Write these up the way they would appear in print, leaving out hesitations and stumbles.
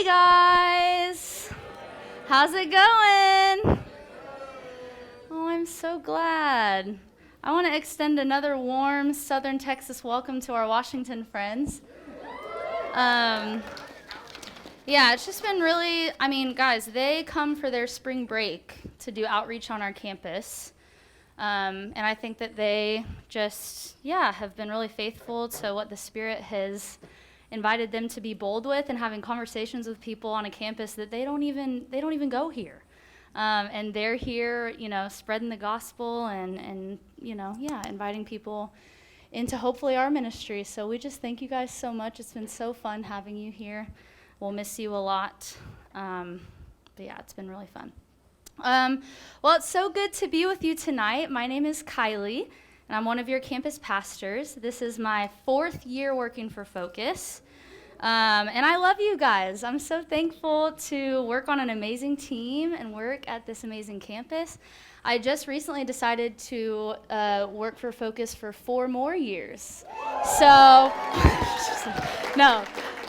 Hey guys, how's it going? Oh, I'm so glad. I want to extend another warm Southern Texas welcome to our Washington friends. Yeah, it's just been really, guys, they come for their spring break to do outreach on our campus. And I think that they just, have been really faithful to what the Spirit has invited them to be bold with, and having conversations with people on a campus that they don't even go here. And they're here, spreading the gospel and inviting people into hopefully our ministry. So we just thank you guys so much. It's been so fun having you here. We'll miss you a lot. But yeah, it's been really fun. Well, it's so good to be with you tonight. My name is Kylie, and I'm one of your campus pastors. This is my 4th year working for Focus. And I love you guys. I'm so thankful to work on an amazing team and work at this amazing campus. I just recently decided to work for Focus for 4 more years. So, no,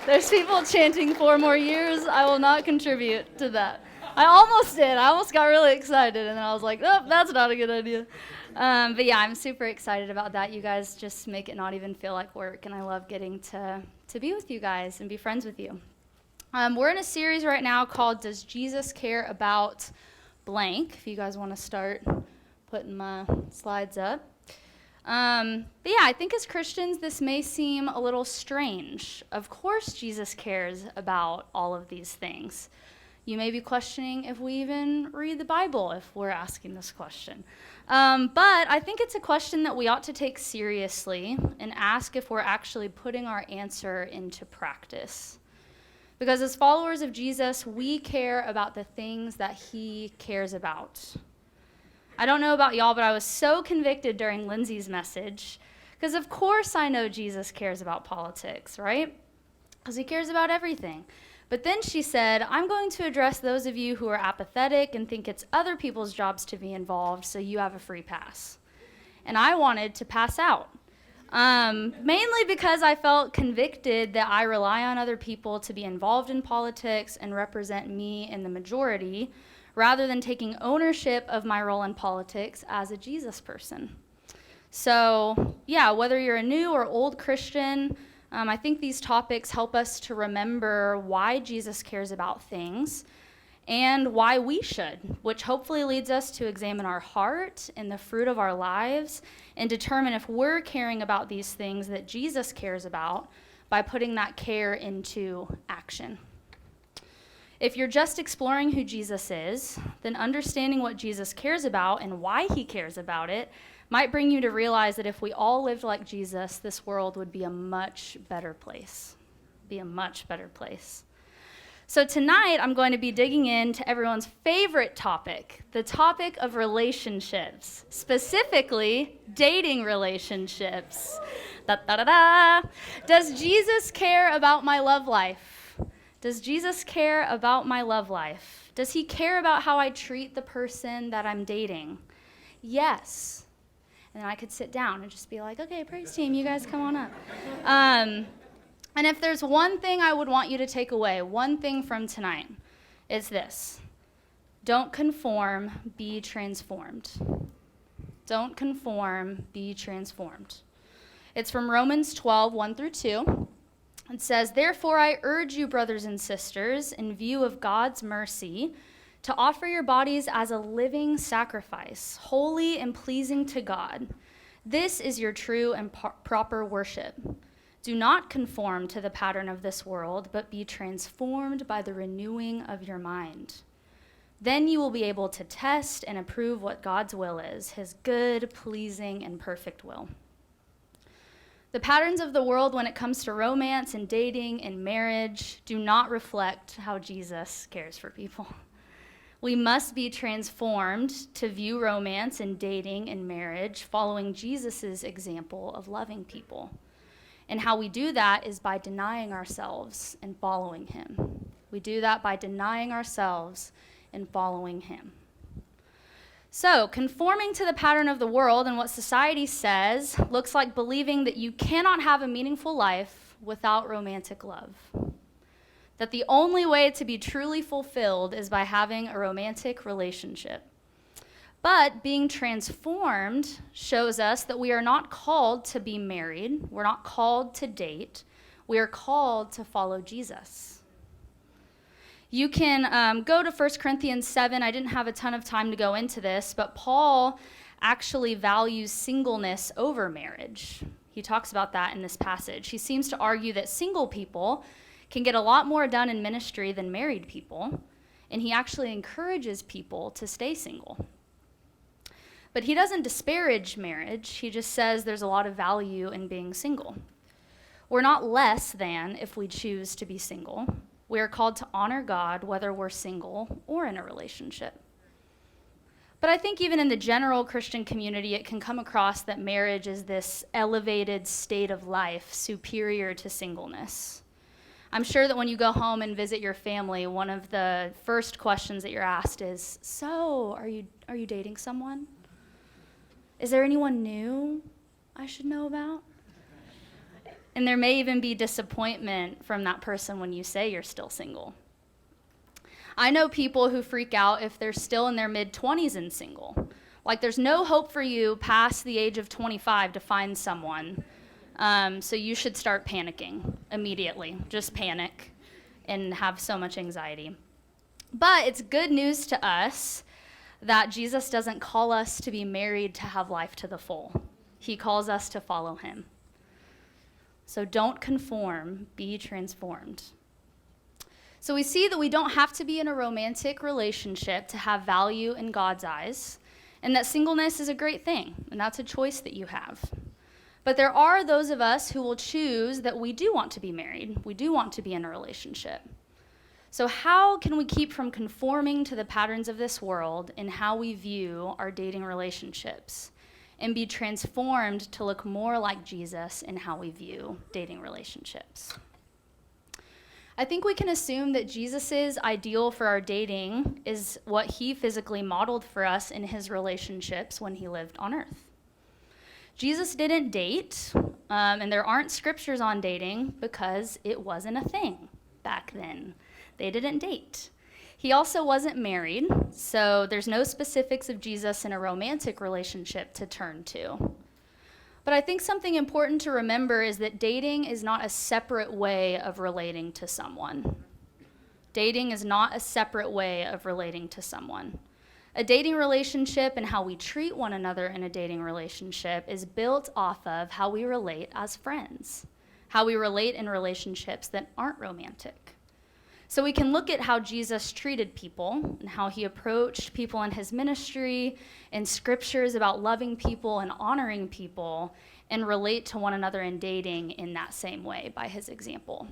there's people chanting 4 more years. I will not contribute to that. I almost did. I almost got really excited, and then I was like, oh, that's not a good idea. But yeah, I'm super excited about that. You guys just make it not even feel like work, and I love getting to be with you guys and be friends with you. We're in a series right now called Does Jesus Care About Blank? If you guys want to start putting my slides up. But yeah, I think as Christians, this may seem a little strange. Of course Jesus cares about all of these things. You may be questioning if we even read the Bible if we're asking this question. But I think it's a question that we ought to take seriously and ask if we're actually putting our answer into practice. Because as followers of Jesus, we care about the things that he cares about. I don't know about y'all, but I was so convicted during Lindsay's message, because of course I know Jesus cares about politics, right? Because he cares about everything. But then she said, I'm going to address those of you who are apathetic and think it's other people's jobs to be involved, so you have a free pass. And I wanted to pass out, mainly because I felt convicted that I rely on other people to be involved in politics and represent me in the majority, rather than taking ownership of my role in politics as a Jesus person. So, yeah, whether you're a new or old Christian, I think these topics help us to remember why Jesus cares about things and why we should, which hopefully leads us to examine our heart and the fruit of our lives and determine if we're caring about these things that Jesus cares about by putting that care into action. If you're just exploring who Jesus is, then understanding what Jesus cares about and why he cares about it might bring you to realize that if we all lived like Jesus, this world would be a much better place. So tonight, I'm going to be digging into everyone's favorite topic, the topic of relationships, specifically dating relationships. Da-da-da-da. Does Jesus care about my love life? Does Jesus care about my love life? Does he care about how I treat the person that I'm dating? Yes. And then I could sit down and just be like, okay, praise team, you guys come on up. And if there's one thing I would want you to take away, one thing from tonight, is this. Don't conform, be transformed. Don't conform, be transformed. It's from Romans 12, 1 through 2. It says, therefore I urge you, brothers and sisters, in view of God's mercy, to offer your bodies as a living sacrifice, holy and pleasing to God. This is your true and proper worship. Do not conform to the pattern of this world, but be transformed by the renewing of your mind. Then you will be able to test and approve what God's will is, his good, pleasing, and perfect will. The patterns of the world when it comes to romance and dating and marriage do not reflect how Jesus cares for people. We must be transformed to view romance and dating and marriage following Jesus' example of loving people. And how we do that is by denying ourselves and following him. We do that by denying ourselves and following him. So, conforming to the pattern of the world and what society says looks like believing that you cannot have a meaningful life without romantic love. that the only way to be truly fulfilled is by having a romantic relationship. But being transformed shows us that we are not called to be married. We're not called to date. We are called to follow Jesus. You can go to 1 Corinthians 7. I didn't have a ton of time to go into this, but Paul actually values singleness over marriage. He talks about that in this passage. He seems to argue that single people can get a lot more done in ministry than married people, and he actually encourages people to stay single. But he doesn't disparage marriage. He just says there's a lot of value in being single. We're not less than if we choose to be single. We are called to honor God whether we're single or in a relationship. But I think even in the general Christian community, it can come across that marriage is this elevated state of life superior to singleness. I'm sure that when you go home and visit your family, one of the first questions that you're asked is, so, are you dating someone? Is there anyone new I should know about? And there may even be disappointment from that person when you say you're still single. I know people who freak out if they're still in their mid-20s and single. Like there's no hope for you past the age of 25 to find someone. So you should start panicking immediately. Just panic and have so much anxiety. But it's good news to us that Jesus doesn't call us to be married to have life to the full. He calls us to follow him. So don't conform, be transformed. So we see that we don't have to be in a romantic relationship to have value in God's eyes, and that singleness is a great thing, and that's a choice that you have. But there are those of us who will choose that we do want to be married. We do want to be in a relationship. So how can we keep from conforming to the patterns of this world in how we view our dating relationships and be transformed to look more like Jesus in how we view dating relationships? I think we can assume that Jesus' ideal for our dating is what he physically modeled for us in his relationships when he lived on earth. Jesus didn't date, and there aren't scriptures on dating because it wasn't a thing back then. They didn't date. He also wasn't married, so there's no specifics of Jesus in a romantic relationship to turn to. But I think something important to remember is that dating is not a separate way of relating to someone. Dating is not a separate way of relating to someone. A dating relationship and how we treat one another in a dating relationship is built off of how we relate as friends, how we relate in relationships that aren't romantic. So we can look at how Jesus treated people and how he approached people in his ministry and scriptures about loving people and honoring people and relate to one another in dating in that same way by his example.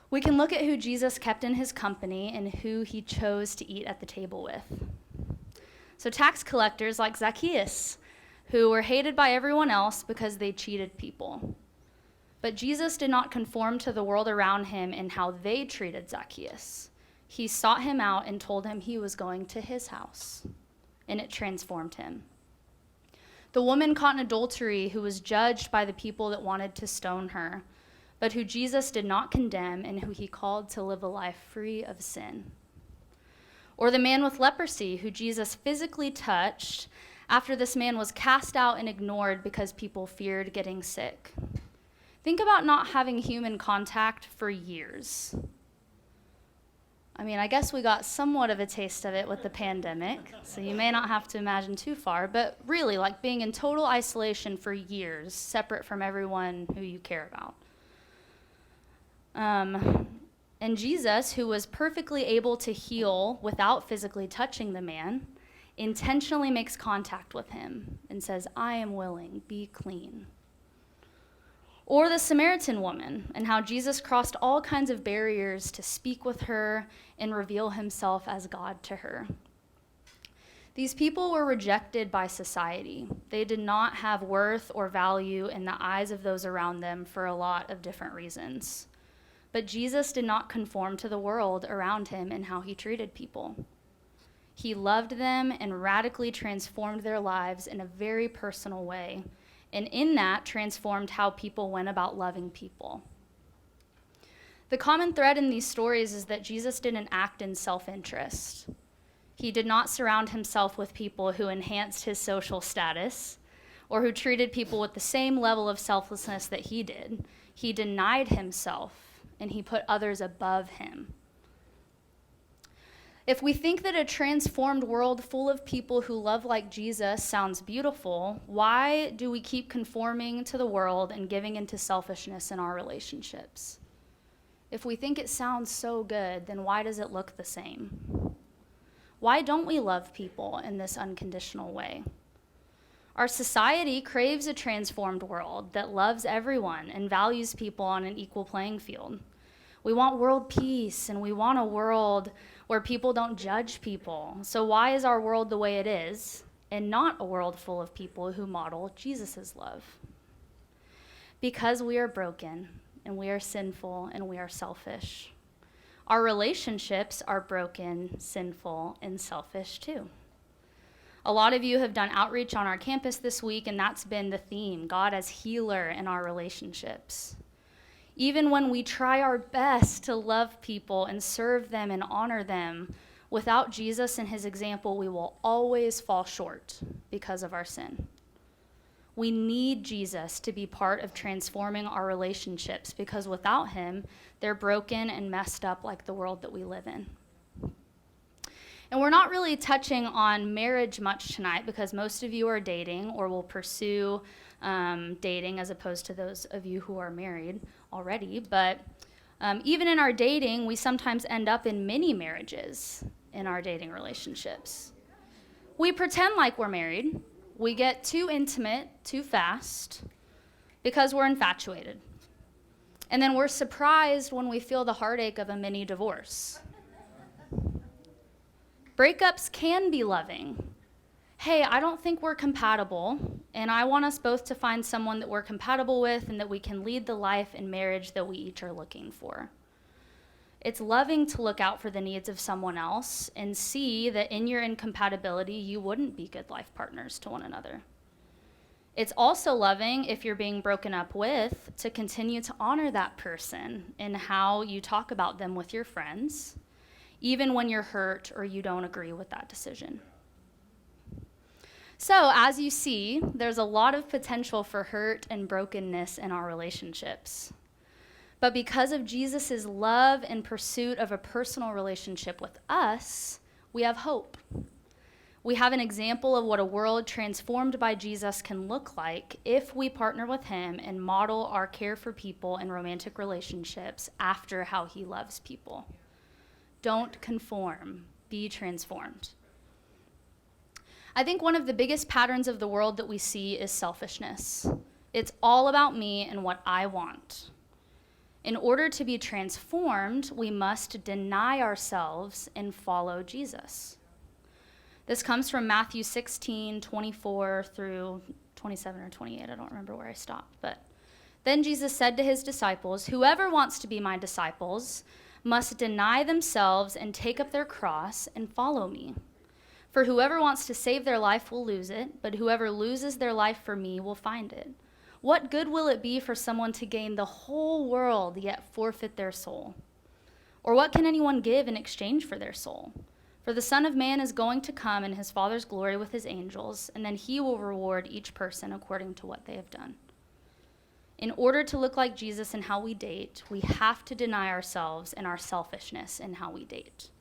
We can look at who Jesus kept in his company and who he chose to eat at the table with. So tax collectors like Zacchaeus, who were hated by everyone else because they cheated people. But Jesus did not conform to the world around him in how they treated Zacchaeus. He sought him out and told him he was going to his house, and it transformed him. The woman caught in adultery who was judged by the people that wanted to stone her, but who Jesus did not condemn and who he called to live a life free of sin. Or the man with leprosy who Jesus physically touched after this man was cast out and ignored because people feared getting sick. Think about not having human contact for years. I mean, I guess we got somewhat of a taste of it with the pandemic, so you may not have to imagine too far, but really, like being in total isolation for years, separate from everyone who you care about. And Jesus, who was perfectly able to heal without physically touching the man, intentionally makes contact with him and says, I am willing, be clean. Or the Samaritan woman, and how Jesus crossed all kinds of barriers to speak with her and reveal himself as God to her. These people were rejected by society. They did not have worth or value in the eyes of those around them for a lot of different reasons. But Jesus did not conform to the world around him in how he treated people. He loved them and radically transformed their lives in a very personal way, and in that transformed how people went about loving people. The common thread in these stories is that Jesus didn't act in self-interest. He did not surround himself with people who enhanced his social status or who treated people with the same level of selflessness that he did. He denied himself, and he put others above him. If we think that a transformed world full of people who love like Jesus sounds beautiful, why do we keep conforming to the world and giving into selfishness in our relationships? If we think it sounds so good, then why does it look the same? Why don't we love people in this unconditional way? Our society craves a transformed world that loves everyone and values people on an equal playing field. We want world peace, and we want a world where people don't judge people. So why is our world the way it is and not a world full of people who model Jesus' love? Because we are broken, and we are sinful, and we are selfish. Our relationships are broken, sinful, and selfish too. A lot of you have done outreach on our campus this week, and that's been the theme, God as healer in our relationships. Even when we try our best to love people and serve them and honor them, without Jesus and his example, we will always fall short because of our sin. We need Jesus to be part of transforming our relationships because without him, they're broken and messed up like the world that we live in. And we're not really touching on marriage much tonight because most of you are dating or will pursue dating as opposed to those of you who are married already. But even in our dating, we sometimes end up in mini marriages in our dating relationships. We pretend like we're married. We get too intimate too fast because we're infatuated. And then we're surprised when we feel the heartache of a mini divorce. Breakups can be loving. Hey, I don't think we're compatible, and I want us both to find someone that we're compatible with and that we can lead the life and marriage that we each are looking for. It's loving to look out for the needs of someone else and see that in your incompatibility, you wouldn't be good life partners to one another. It's also loving, if you're being broken up with, to continue to honor that person in how you talk about them with your friends, even when you're hurt or you don't agree with that decision. So, as you see, there's a lot of potential for hurt and brokenness in our relationships. But because of Jesus' love and pursuit of a personal relationship with us, we have hope. We have an example of what a world transformed by Jesus can look like if we partner with him and model our care for people and romantic relationships after how he loves people. Don't conform, be transformed. I think one of the biggest patterns of the world that we see is selfishness. It's all about me and what I want. In order to be transformed, we must deny ourselves and follow Jesus. This comes from Matthew 16:24 through 27 or 28. I don't remember where I stopped. But then Jesus said to his disciples, "Whoever wants to be my disciples must deny themselves and take up their cross and follow me. For whoever wants to save their life will lose it, but whoever loses their life for me will find it. What good will it be for someone to gain the whole world yet forfeit their soul? Or what can anyone give in exchange for their soul? For the Son of Man is going to come in his Father's glory with his angels, and then he will reward each person according to what they have done." In order to look like Jesus in how we date, we have to deny ourselves and our selfishness in how we date.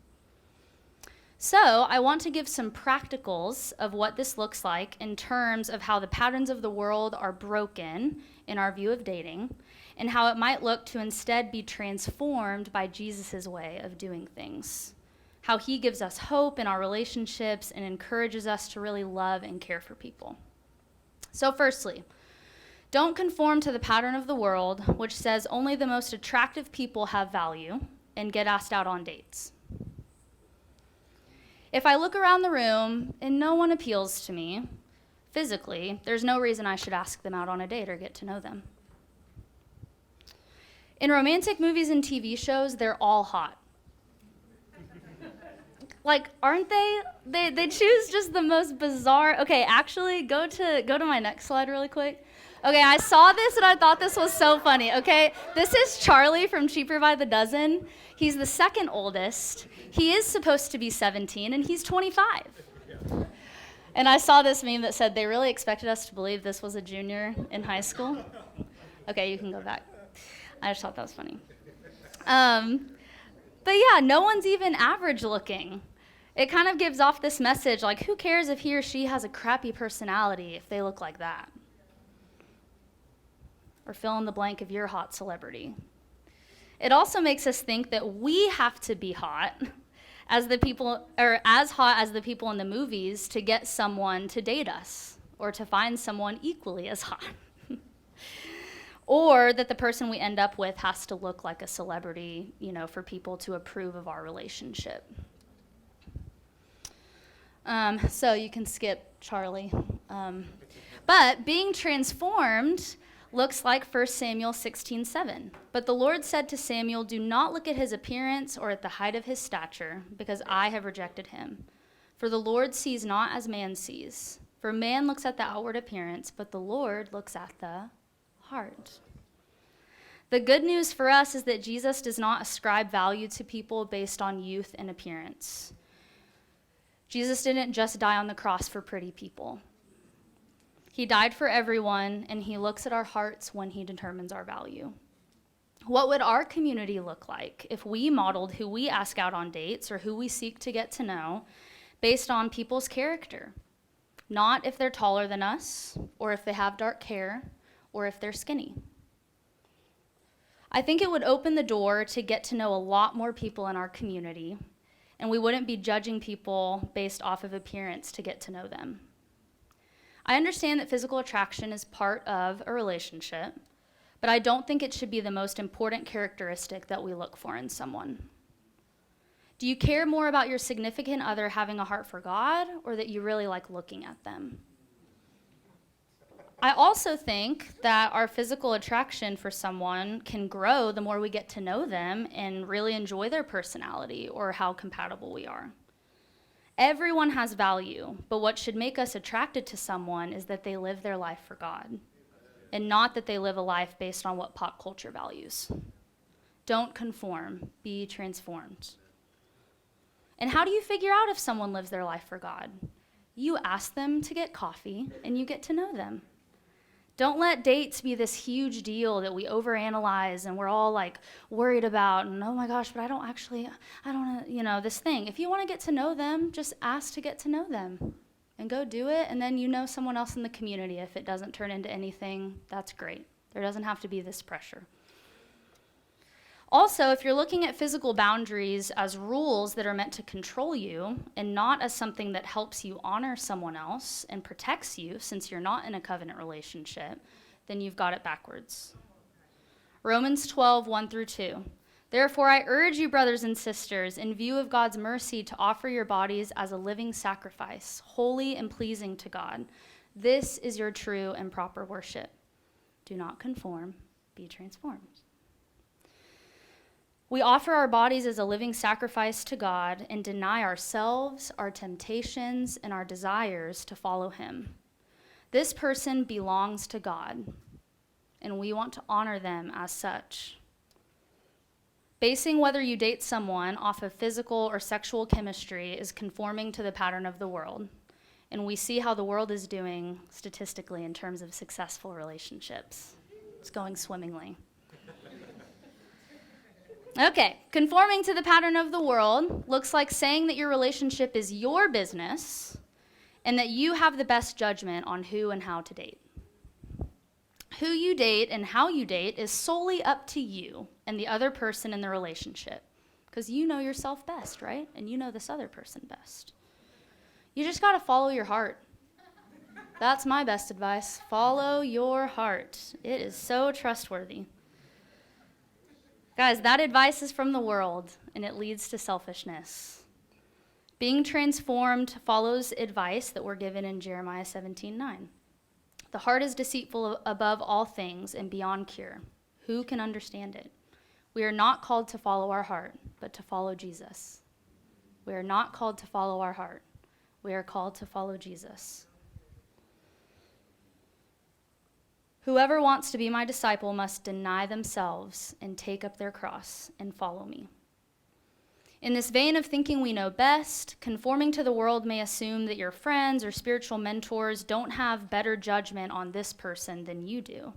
So I want to give some practicals of what this looks like in terms of how the patterns of the world are broken in our view of dating, and how it might look to instead be transformed by Jesus' way of doing things. How he gives us hope in our relationships and encourages us to really love and care for people. So firstly, don't conform to the pattern of the world, which says only the most attractive people have value, and get asked out on dates. If I look around the room and no one appeals to me physically, there's no reason I should ask them out on a date or get to know them. In romantic movies and TV shows, they're all hot. Like, aren't they? They choose just the most bizarre. Okay, actually, go to my next slide really quick. Okay, I saw this and I thought this was so funny, okay? This is Charlie from Cheaper by the Dozen. He's the second oldest. He is supposed to be 17 and he's 25. And I saw this meme that said they really expected us to believe this was a junior in high school. Okay, you can go back. I just thought that was funny. But yeah, no one's even average looking. It kind of gives off this message like, who cares if he or she has a crappy personality if they look like that? Or fill in the blank of your hot celebrity. It also makes us think that we have to be hot as the people, or as hot as the people in the movies to get someone to date us or to find someone equally as hot. Or that the person we end up with has to look like a celebrity, for people to approve of our relationship. So you can skip Charlie. But being transformed looks like 1 Samuel 16:7. But the Lord said to Samuel, do not look at his appearance or at the height of his stature, because I have rejected him. For the Lord sees not as man sees. For man looks at the outward appearance, but the Lord looks at the heart. The good news for us is that Jesus does not ascribe value to people based on youth and appearance. Jesus didn't just die on the cross for pretty people. He died for everyone, and he looks at our hearts when he determines our value. What would our community look like if we modeled who we ask out on dates or who we seek to get to know based on people's character? Not if they're taller than us, or if they have dark hair, or if they're skinny. I think it would open the door to get to know a lot more people in our community, and we wouldn't be judging people based off of appearance to get to know them. I understand that physical attraction is part of a relationship, but I don't think it should be the most important characteristic that we look for in someone. Do you care more about your significant other having a heart for God, or that you really like looking at them? I also think that our physical attraction for someone can grow the more we get to know them and really enjoy their personality or how compatible we are. Everyone has value, but what should make us attracted to someone is that they live their life for God, and not that they live a life based on what pop culture values. Don't conform, be transformed. And how do you figure out if someone lives their life for God? You ask them to get coffee, and you get to know them. Don't let dates be this huge deal that we overanalyze and we're all like worried about, and oh my gosh, but I don't this thing. If you want to get to know them, just ask to get to know them and go do it, and then someone else in the community. If it doesn't turn into anything, that's great. There doesn't have to be this pressure. Also, if you're looking at physical boundaries as rules that are meant to control you and not as something that helps you honor someone else and protects you since you're not in a covenant relationship, then you've got it backwards. Romans 12:1-2. Therefore, I urge you, brothers and sisters, in view of God's mercy, to offer your bodies as a living sacrifice, holy and pleasing to God. This is your true and proper worship. Do not conform, be transformed. We offer our bodies as a living sacrifice to God and deny ourselves, our temptations, and our desires to follow him. This person belongs to God, and we want to honor them as such. Basing whether you date someone off of physical or sexual chemistry is conforming to the pattern of the world, and we see how the world is doing statistically in terms of successful relationships. It's going swimmingly. Okay, conforming to the pattern of the world looks like saying that your relationship is your business and that you have the best judgment on who and how to date. Who you date and how you date is solely up to you and the other person in the relationship, because you know yourself best, right? And you know this other person best. You just got to follow your heart. That's my best advice. Follow your heart. It is so trustworthy. Guys, that advice is from the world, and it leads to selfishness. Being transformed follows advice that we're given in Jeremiah 17:9. The heart is deceitful above all things and beyond cure. Who can understand it? We are not called to follow our heart, but to follow Jesus. We are not called to follow our heart. We are called to follow Jesus. Whoever wants to be my disciple must deny themselves and take up their cross and follow me. In this vein of thinking we know best, conforming to the world may assume that your friends or spiritual mentors don't have better judgment on this person than you do,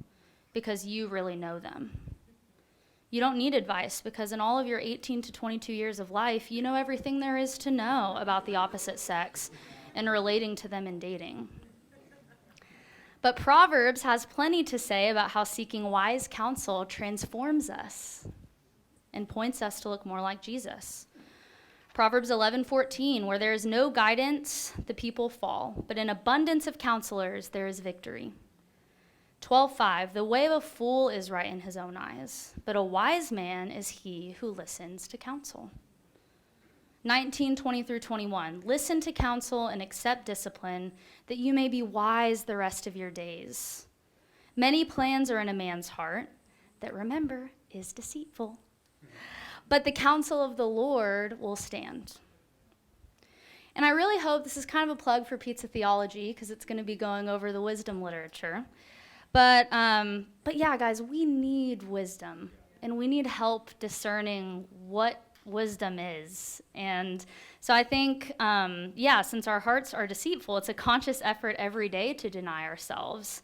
because you really know them. You don't need advice, because in all of your 18 to 22 years of life, you know everything there is to know about the opposite sex and relating to them in dating. But Proverbs has plenty to say about how seeking wise counsel transforms us and points us to look more like Jesus. Proverbs 11:14, where there is no guidance, the people fall, but in abundance of counselors there is victory. 12:5, the way of a fool is right in his own eyes, but a wise man is he who listens to counsel. 19:20 through 21, listen to counsel and accept discipline, that you may be wise the rest of your days. Many plans are in a man's heart, that remember is deceitful, but the counsel of the Lord will stand. And I really hope this is kind of a plug for Pizza Theology, because it's going to be going over the wisdom literature. But yeah, guys, we need wisdom, and we need help discerning what wisdom is. And so I think, since our hearts are deceitful, it's a conscious effort every day to deny ourselves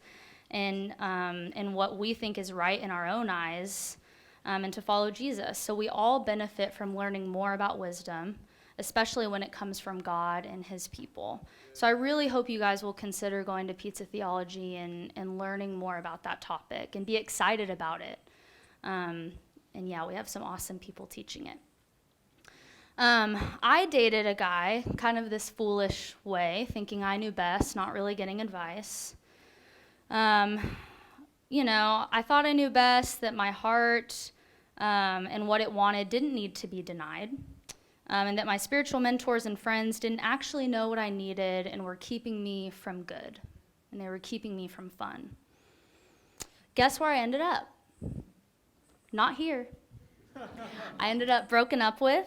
and what we think is right in our own eyes, and to follow Jesus. So we all benefit from learning more about wisdom, especially when it comes from God and his people. So I really hope you guys will consider going to Pizza Theology and learning more about that topic and be excited about it. We have some awesome people teaching it. I dated a guy kind of this foolish way, thinking I knew best, not really getting advice. I thought I knew best, that my heart and what it wanted didn't need to be denied, and that my spiritual mentors and friends didn't actually know what I needed and were keeping me from good, and they were keeping me from fun. Guess where I ended up? Not here. I ended up broken up with,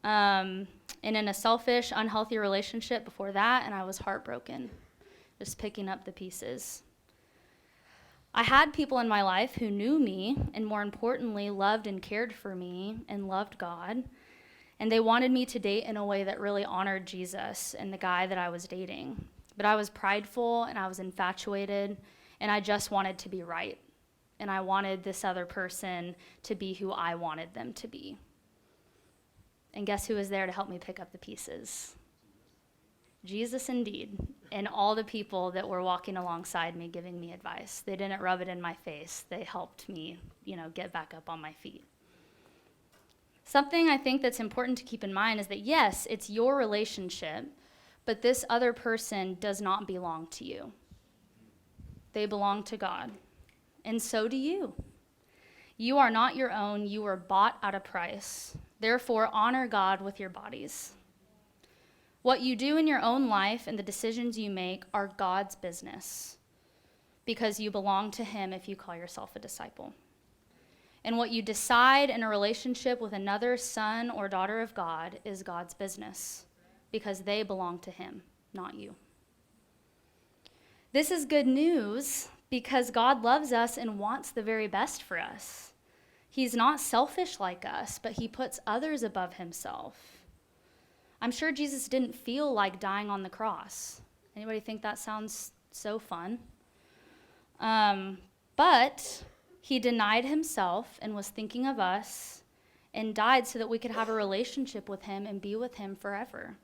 and in a selfish, unhealthy relationship before that, and I was heartbroken, just picking up the pieces. I had people in my life who knew me, and more importantly, loved and cared for me and loved God, and they wanted me to date in a way that really honored Jesus and the guy that I was dating. But I was prideful, and I was infatuated, and I just wanted to be right, and I wanted this other person to be who I wanted them to be. And guess who was there to help me pick up the pieces? Jesus indeed, and all the people that were walking alongside me giving me advice. They didn't rub it in my face. They helped me, get back up on my feet. Something I think that's important to keep in mind is that, yes, it's your relationship, but this other person does not belong to you. They belong to God, and so do you. You are not your own. You were bought at a price. Therefore, honor God with your bodies. What you do in your own life and the decisions you make are God's business, because you belong to him if you call yourself a disciple. And what you decide in a relationship with another son or daughter of God is God's business, because they belong to him, not you. This is good news because God loves us and wants the very best for us. He's not selfish like us, but he puts others above himself. I'm sure Jesus didn't feel like dying on the cross. Anybody think that sounds so fun? But he denied himself and was thinking of us and died so that we could have a relationship with him and be with him forever.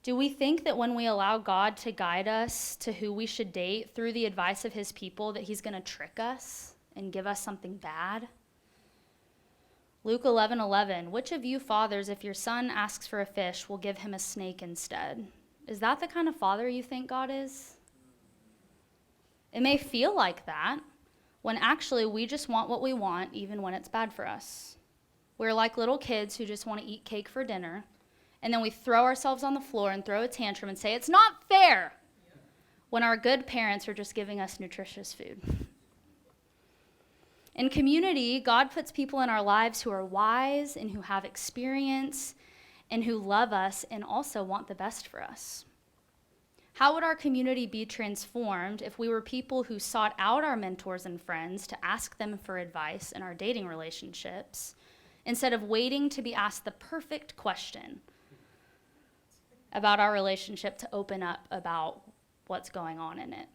Do we think that when we allow God to guide us to who we should date through the advice of his people, that he's going to trick us and give us something bad? Luke 11:11, which of you fathers, if your son asks for a fish, will give him a snake instead? Is that the kind of father you think God is? It may feel like that, when actually we just want what we want, even when it's bad for us. We're like little kids who just want to eat cake for dinner, and then we throw ourselves on the floor and throw a tantrum and say, it's not fair, when our good parents are just giving us nutritious food. In community, God puts people in our lives who are wise and who have experience and who love us and also want the best for us. How would our community be transformed if we were people who sought out our mentors and friends to ask them for advice in our dating relationships, instead of waiting to be asked the perfect question about our relationship to open up about what's going on in it?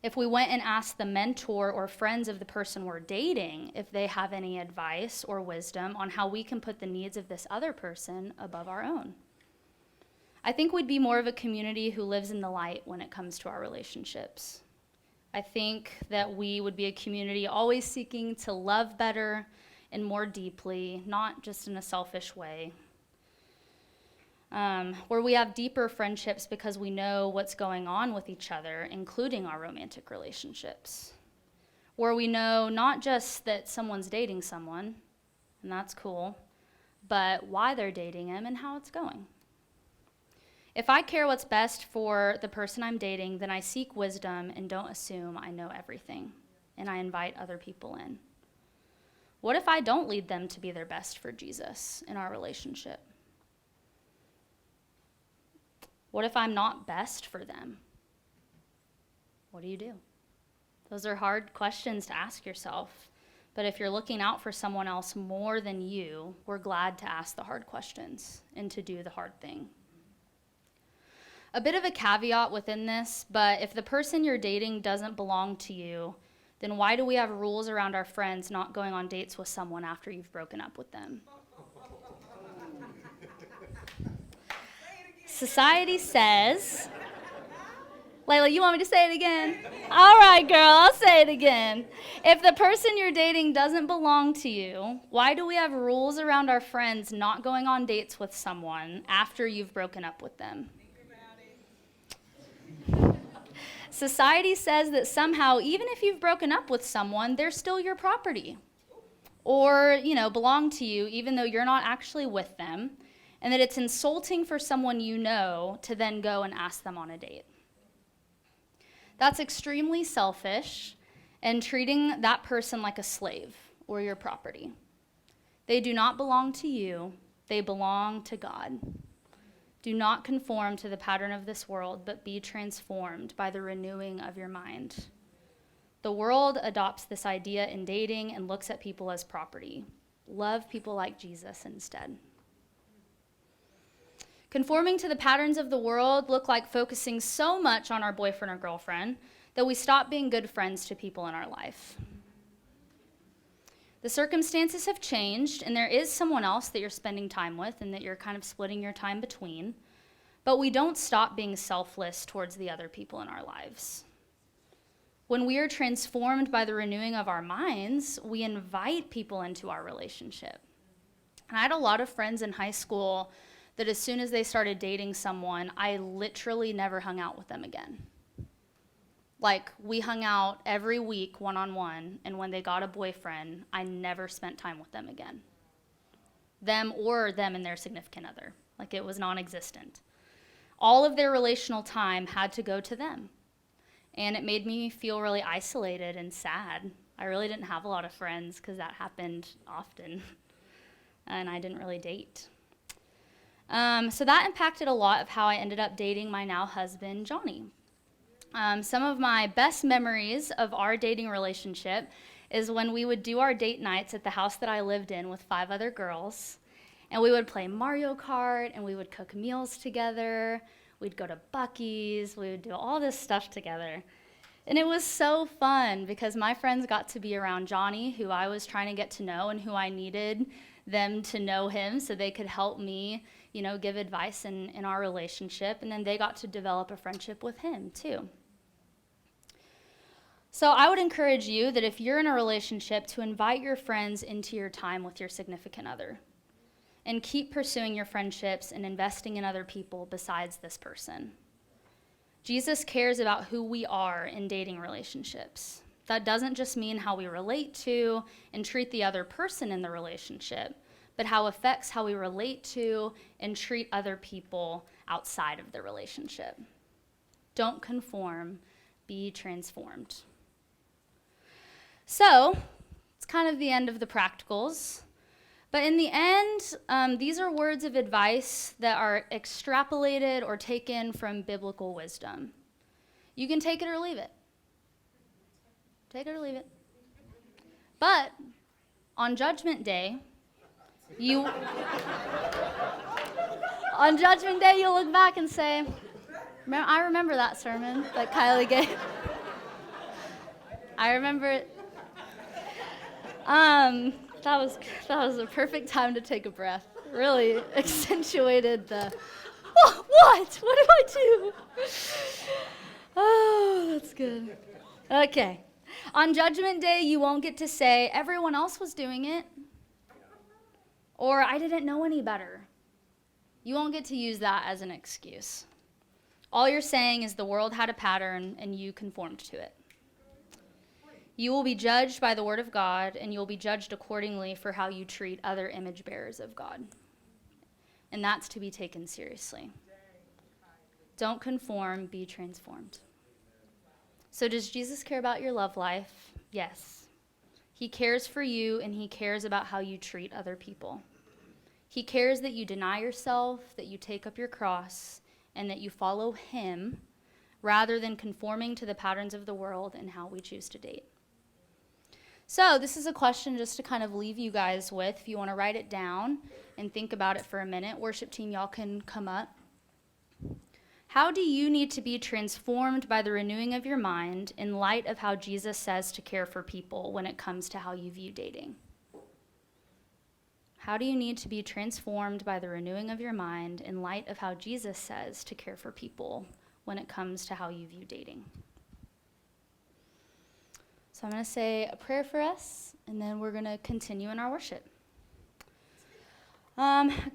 If we went and asked the mentor or friends of the person we're dating if they have any advice or wisdom on how we can put the needs of this other person above our own. I think we'd be more of a community who lives in the light when it comes to our relationships. I think that we would be a community always seeking to love better and more deeply, not just in a selfish way. Where we have deeper friendships because we know what's going on with each other, including our romantic relationships. Where we know not just that someone's dating someone, and that's cool, but why they're dating him and how it's going. If I care what's best for the person I'm dating, then I seek wisdom and don't assume I know everything, and I invite other people in. What if I don't lead them to be their best for Jesus in our relationship? What if I'm not best for them? What do you do? Those are hard questions to ask yourself. But if you're looking out for someone else more than you, we're glad to ask the hard questions and to do the hard thing. A bit of a caveat within this, but if the person you're dating doesn't belong to you, then why do we have rules around our friends not going on dates with someone after you've broken up with them? Society says, Layla, you want me to say it again? All right, girl, I'll say it again. If the person you're dating doesn't belong to you, why do we have rules around our friends not going on dates with someone after you've broken up with them? Society says that somehow, even if you've broken up with someone, they're still your property. Or, belong to you even though you're not actually with them. And that it's insulting for someone you know to then go and ask them on a date. That's extremely selfish and treating that person like a slave or your property. They do not belong to you, they belong to God. Do not conform to the pattern of this world, but be transformed by the renewing of your mind. The world adopts this idea in dating and looks at people as property. Love people like Jesus instead. Conforming to the patterns of the world look like focusing so much on our boyfriend or girlfriend that we stop being good friends to people in our life. The circumstances have changed, and there is someone else that you're spending time with and that you're kind of splitting your time between, but we don't stop being selfless towards the other people in our lives. When we are transformed by the renewing of our minds, we invite people into our relationship. And I had a lot of friends in high school that as soon as they started dating someone, I literally never hung out with them again. Like, we hung out every week one-on-one, and when they got a boyfriend, I never spent time with them again. Them and their significant other. Like, it was non-existent. All of their relational time had to go to them. And it made me feel really isolated and sad. I really didn't have a lot of friends because that happened often. And I didn't really date. So that impacted a lot of how I ended up dating my now husband, Johnny. Some of my best memories of our dating relationship is when we would do our date nights at the house that I lived in with 5 other girls. And we would play Mario Kart, and we would cook meals together. We'd go to Buc-ee's. We would do all this stuff together. And it was so fun because my friends got to be around Johnny, who I was trying to get to know and who I needed them to know him so they could help me, give advice in our relationship. And then they got to develop a friendship with him too. So I would encourage you that if you're in a relationship, to invite your friends into your time with your significant other. And keep pursuing your friendships and investing in other people besides this person. Jesus cares about who we are in dating relationships. That doesn't just mean how we relate to and treat the other person in the relationship, but how it affects how we relate to and treat other people outside of the relationship. Don't conform, be transformed. So, it's kind of the end of the practicals. But in the end, these are words of advice that are extrapolated or taken from biblical wisdom. You can take it or leave it. Take it or leave it. But on Judgment Day, you'll look back and say, I remember that sermon that Kylie gave. I remember it. That was a perfect time to take a breath. Really accentuated the, what? What do I do? Oh, that's good. Okay. On Judgment Day, you won't get to say, everyone else was doing it, or I didn't know any better. You won't get to use that as an excuse. All you're saying is the world had a pattern and you conformed to it. You will be judged by the word of God, and you'll be judged accordingly for how you treat other image bearers of God. And that's to be taken seriously. Don't conform, be transformed. So does Jesus care about your love life? Yes. He cares for you, and he cares about how you treat other people. He cares that you deny yourself, that you take up your cross, and that you follow him rather than conforming to the patterns of the world and how we choose to date. So this is a question just to kind of leave you guys with. If you want to write it down and think about it for a minute, worship team, y'all can come up. How do you need to be transformed by the renewing of your mind in light of how Jesus says to care for people when it comes to how you view dating? How do you need to be transformed by the renewing of your mind in light of how Jesus says to care for people when it comes to how you view dating? So I'm going to say a prayer for us, and then we're going to continue in our worship.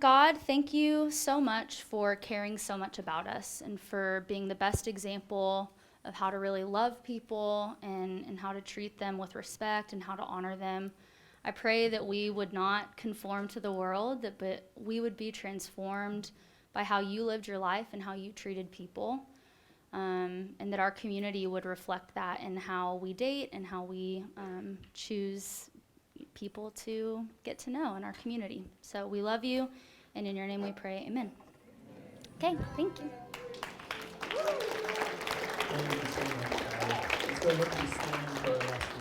God, thank you so much for caring so much about us and for being the best example of how to really love people and how to treat them with respect and how to honor them. I pray that we would not conform to the world, but we would be transformed by how you lived your life and how you treated people. And that our community would reflect that in how we date and how we choose people to get to know in our community. So we love you, and in your name we pray, amen. Okay, thank you. Thank you so much. So let me stand for our last